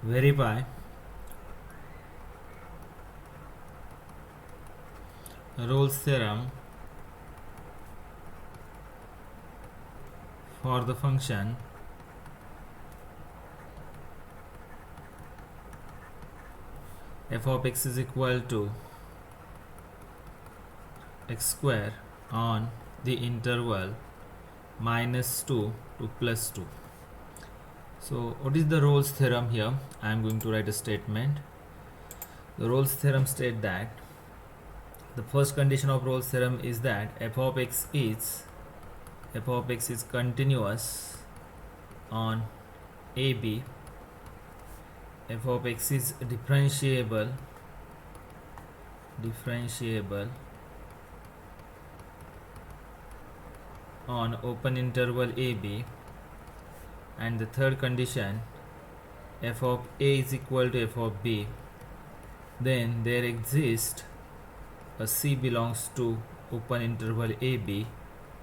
verify Rolle's theorem for the function f of x is equal to x square on the interval -2 to +2. So what is the Rolle's theorem here? I am going to write a statement. The Rolle's theorem states that the first condition of Rolle's theorem is that f of x is continuous on AB. F of x is differentiable on open interval AB, and the third condition, f of A is equal to f of B, then there exists a C belongs to open interval AB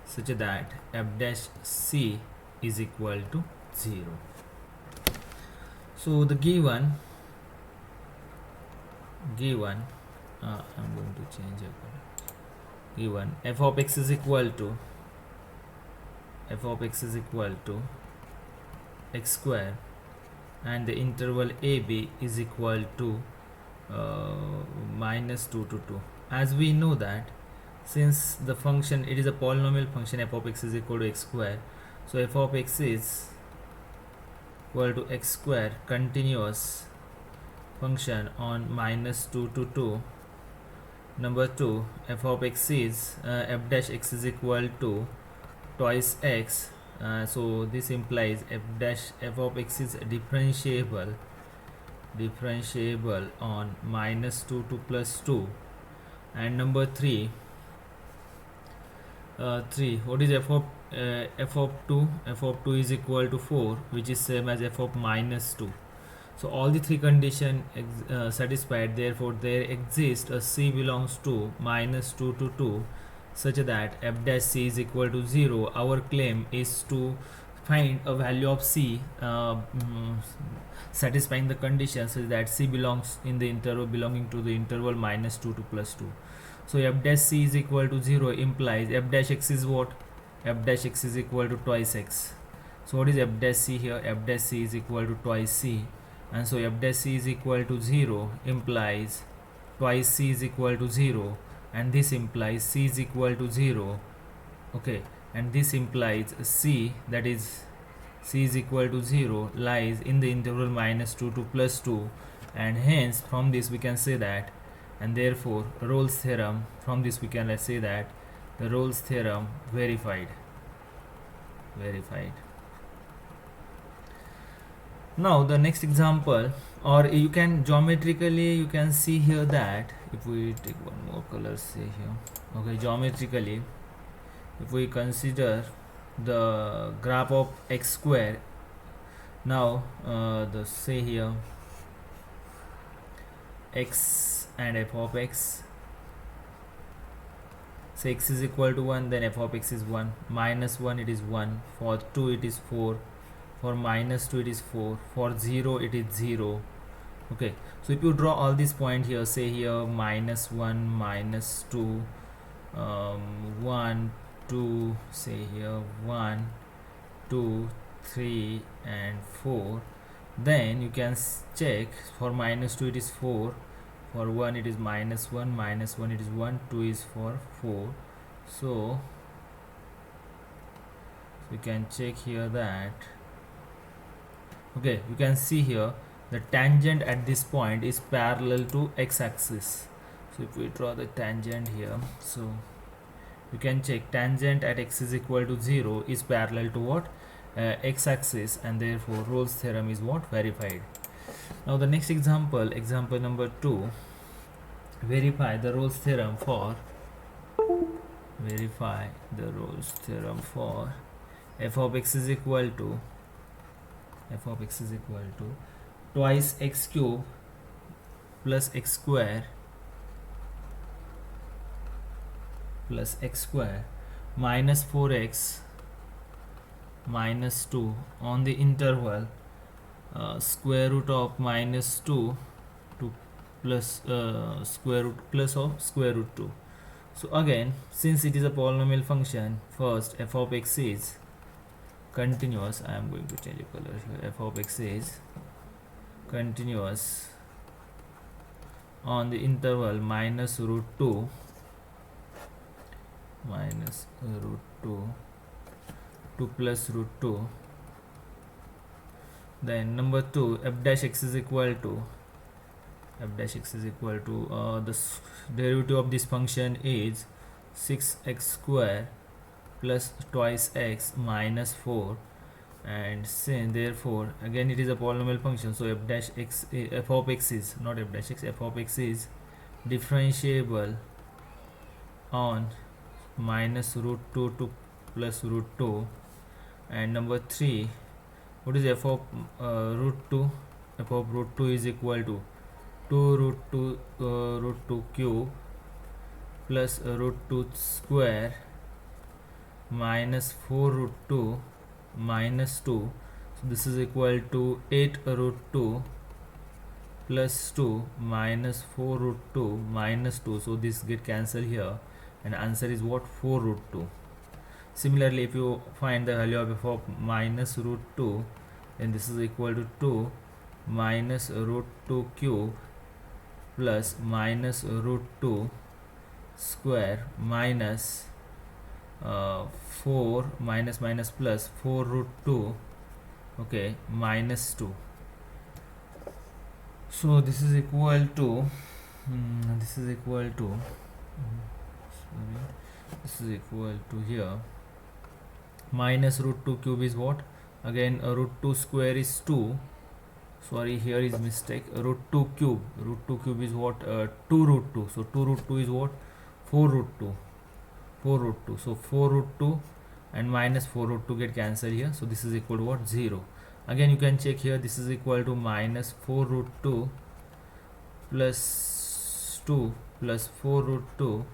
such that f dash C is equal to 0. So the given I'm going to change it. Given f of x is equal to x square and the interval AB is equal to -2 to 2. As we know that since the function, it is a polynomial function, f of x is equal to x square, so f of x is equal to x square continuous function on -2 to 2. Number 2, f of x is f dash x is equal to twice x, so this implies f of x is differentiable on -2 to +2. And number 3, what is f of 2? F of 2 is equal to 4, which is same as f of -2. So all the three conditions satisfied, therefore there exists a C belongs to -2 to 2 such that f dash C is equal to 0. Our claim is to find a value of C satisfying the condition such that C belongs in the interval belonging to the interval -2 to +2. So f dash C is equal to 0 implies f dash x is what? F dash x is equal to twice x. So what is f dash C here? F dash C is equal to twice C, and so f dash C is equal to 0 implies twice C is equal to 0, and this implies C is equal to 0. Okay, and this implies C, that is C is equal to 0, lies in the interval -2 to +2, and hence from this we can say that, and therefore Rolle's theorem, from this we can say that the Rolle's theorem verified. Now the next example, or you can geometrically you can see here that if we take one more color, say here, okay, geometrically if we consider the graph of x square, now the say here x and f of x, say x is equal to 1, then f of x is 1, -1 it is 1, for 2 it is 4, for -2 it is 4, for 0 it is 0. Okay, so if you draw all these points here, say here -1, -2, 1, 2, say here 1, 2, 3 and 4, then you can check for -2 it is 4, for 1 it is -1, -1 it is 1, 2 is for 4. So we can check here that, okay, you can see here the tangent at this point is parallel to x-axis. So if we draw the tangent here, so you can check tangent at x is equal to 0 is parallel to what? X-axis, and therefore Rolle's theorem is what? Verified. Now the next example, example number 2, verify the Rolle's theorem for f of x is equal to twice x cube plus x square minus 4x minus 2 on the interval square root of minus 2 to plus square root plus of square root 2. So again, since it is a polynomial function, first f of x is continuous. I am going to change the color here. F of x is continuous on the interval minus root 2 to plus root 2. Then number 2, f dash x is equal to the derivative of this function is 6x square plus twice x minus 4, and therefore again it is a polynomial function, so f of x is not f dash x, f of x is differentiable on minus root 2 to plus root 2. And number 3, what is f of root 2? F of root 2 is equal to 2 root 2 cube plus root 2 square minus 4 root 2 minus 2. So this is equal to 8 root 2 plus 2 minus 4 root 2 minus 2. So this get cancelled here, and answer is what? 4 root 2. Similarly, if you find the value of f of minus root 2, then this is equal to 2 minus root 2 cube plus minus root 2 square minus 4 minus plus 4 root 2, okay, minus 2. So this is equal to here minus root 2 cube is what? Again root 2 square is 2. Sorry, here is mistake. Root 2 cube is what? 2 root 2. So 2 root 2 is what? 4 root 2. So 4 root 2 and minus 4 root 2 get cancelled here. So this is equal to what? 0. Again you can check here. This is equal to minus 4 root 2 plus 2 plus 4 root 2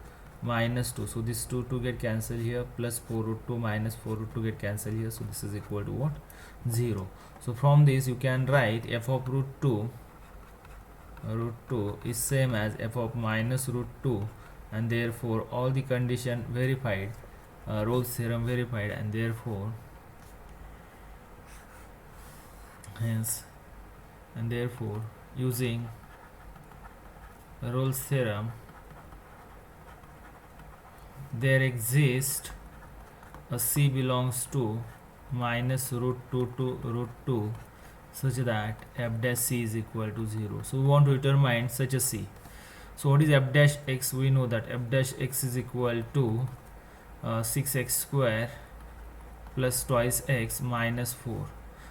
minus 2. So this 2 get cancelled here, plus 4 root 2 minus 4 root 2 get cancelled here. So this is equal to what? 0. So from this you can write f of root 2 is same as f of minus root 2, and therefore all the condition verified, Rolle's theorem verified, and therefore using Rolle's theorem there exists a c belongs to minus root 2 to root 2 such that f dash c is equal to 0. So we want to determine such a c. So what is f dash x? We know that f dash x is equal to 6x square plus twice x minus 4.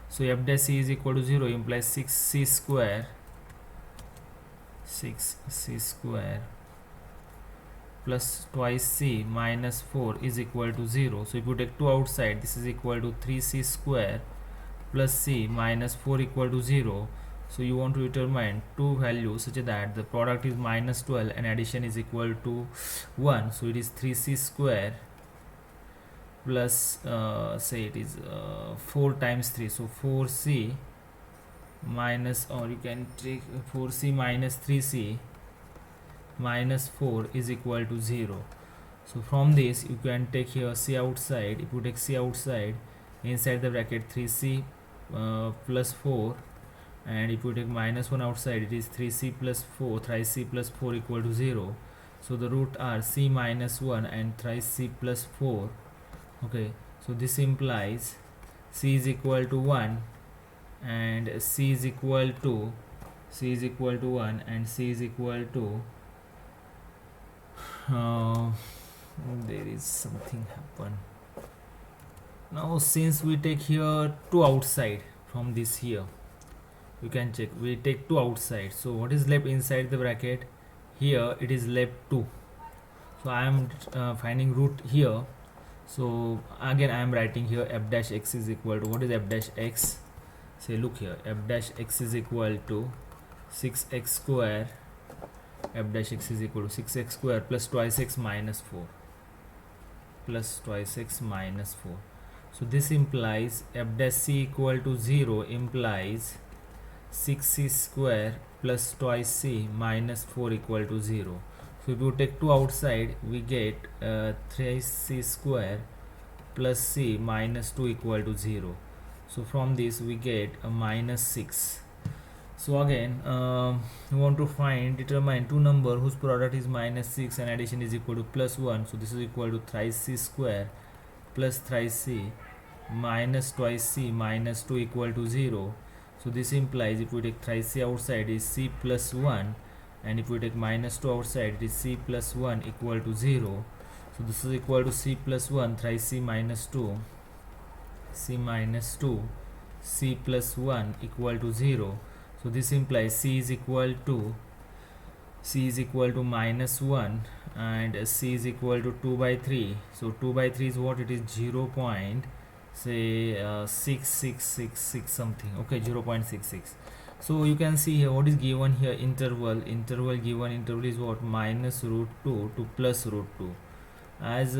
So f dash c is equal to 0 implies 6c square plus twice c minus 4 is equal to 0. So if you take 2 outside, this is equal to 3c square plus c minus 4 equal to 0. So you want to determine two values such that the product is minus 12 and addition is equal to 1. So it is 3c square plus say it is 4 times 3, so 4c minus, or you can take 4c minus 3c minus 4 is equal to 0. So from this you can take here c outside. If you take c outside, inside the bracket 3c plus 4, and if you take minus 1 outside, it is 3c plus 4, thrice c plus 4 equal to 0. So the root are c minus 1 and thrice c plus 4. Okay, so this implies c is equal to 1 and c is equal to 1 and c is equal to there is something happen now. Since we take here 2 outside from this here, you can check, we take 2 outside, so what is left inside the bracket? Here it is left 2. So I am finding root here. So again I am writing here f dash x is equal to, what is f dash x? Say look here, f dash x is equal to 6x square, f dash x is equal to 6x square plus twice x minus 4 So this implies f dash c equal to 0 implies 6c square plus twice c minus 4 equal to 0. So if you take 2 outside, we get 3c square plus c minus 2 equal to 0. So from this we get a minus 6. So again, we want to determine two number whose product is minus 6 and addition is equal to plus 1. So this is equal to thrice c square plus thrice c minus twice c minus 2 equal to 0. So this implies if we take thrice c outside is c plus 1, and if we take minus 2 outside it is c plus 1 equal to 0. So this is equal to c plus 1 thrice c minus 2, c minus 2, c plus 1 equal to 0. So this implies c is equal to minus 1 and c is equal to 2 by 3. So 2 by 3 is what? It is 0. Say 6666 something. Okay, 0.66. So you can see here what is given here. Interval given. Interval is what? Minus root 2 to plus root 2. As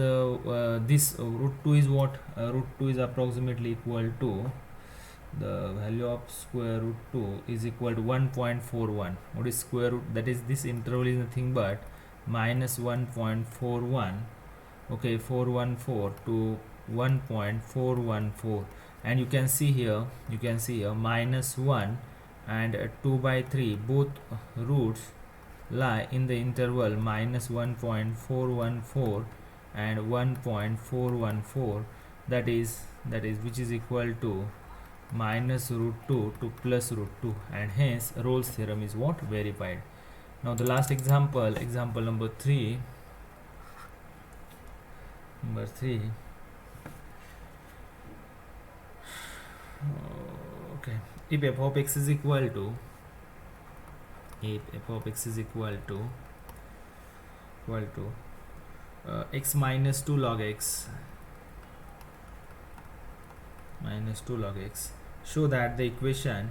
this root 2 is what? Root 2 is approximately equal to the value of square root 2 is equal to 1.41. What is square root? That is, this interval is nothing but minus 1.41. Okay, 414 to 1.414, and you can see here minus 1 and 2 by 3, both roots lie in the interval minus 1.414 and 1.414, that is which is equal to minus root 2 to plus root 2, and hence Rolle's theorem is what? Verified. Now the last example number 3. Okay, if f of x is equal to x minus 2 log x show that the equation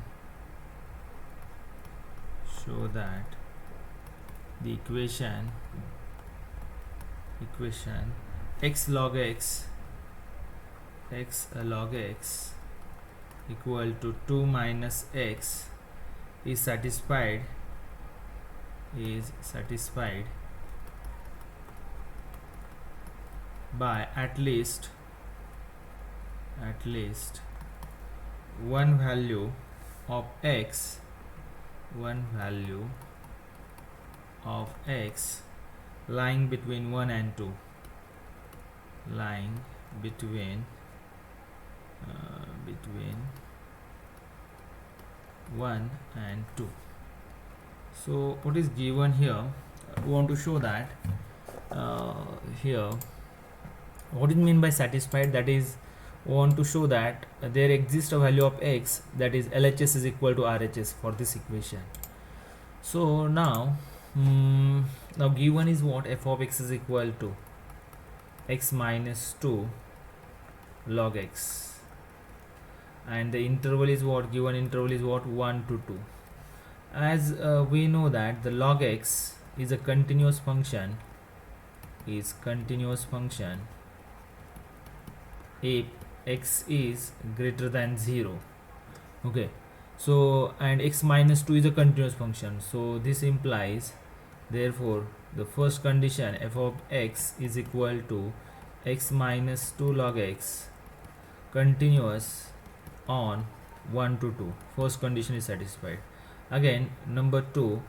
x log x equal to 2 minus x is satisfied by at least one value of x lying between 1 and 2, between 1 and 2. So what is given here, we want to show that here what is meant by satisfied. That is, we want to show that there exists a value of x, that is LHS is equal to RHS for this equation. So now given is what? F of x is equal to x minus 2 log x, and the interval is what? Given interval is what? 1 to 2. As we know that the log x is a continuous function, if x is greater than 0. Okay, so and x minus 2 is a continuous function, so this implies, therefore the first condition f of x is equal to x minus 2 log x continuous on 1 to 2. First condition is satisfied. Again, number 2,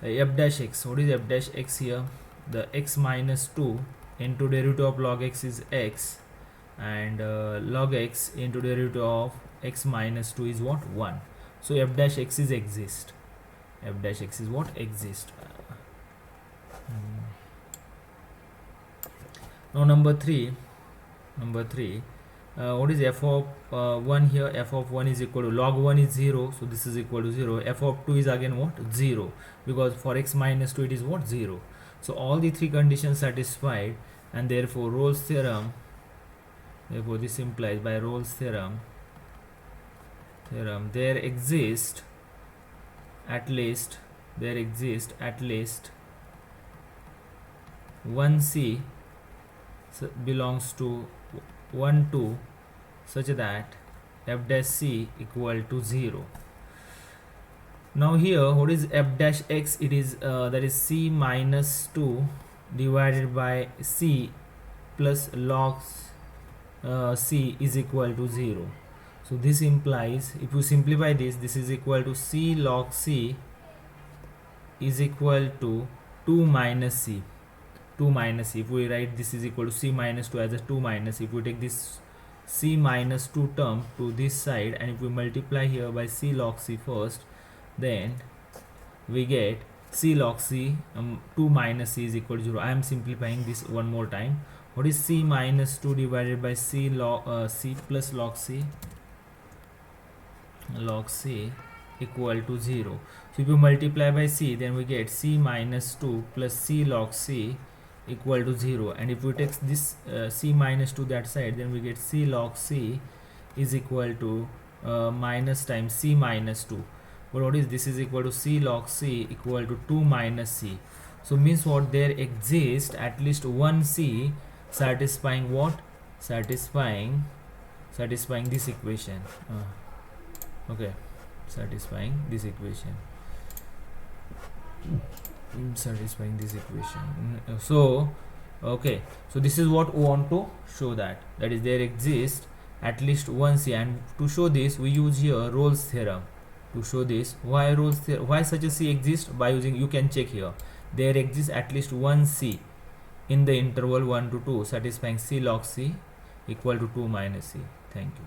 f dash x. What is f dash x here? The x minus 2 into derivative of log x is x, and log x into derivative of x minus 2 is what? 1. So f dash x is exist. Now number 3, what is f of 1 here? F of 1 is equal to log 1 is 0, so this is equal to 0. F of 2 is again what? 0, because for x minus 2 it is what? 0. So all the three conditions satisfied, and therefore Rolle's theorem, this implies by Rolle's theorem there exists at least one c belongs to 1 2 such that f dash c equal to 0. Now here, what is f dash x? It is that is c minus 2 divided by c plus log c is equal to 0. So this implies, if you simplify this is equal to c log c is equal to 2 minus c. 2 minus c, if we write this is equal to c minus 2 as a 2 minus, if we take this c minus 2 term to this side and if we multiply here by c log c first, then we get c log c 2 minus c is equal to 0. I am simplifying this one more time. What is c minus 2 divided by c log c plus log c equal to 0. So if you multiply by c, then we get c minus 2 plus c log c equal to 0, and if we take this c minus 2 that side, then we get c log c is equal to minus times c minus 2. But what is this is equal to c log c equal to 2 minus c. So means what, there exists at least one c satisfying what, satisfying this equation. Okay, satisfying this equation, satisfying this equation. So okay, so this is what we want to show, that is there exists at least one c, and to show this we use here Rolle's theorem. To show this, why why such a c exists, by using, you can check here, there exists at least one c in the interval 1 to 2 satisfying c log c equal to 2 minus c. Thank you.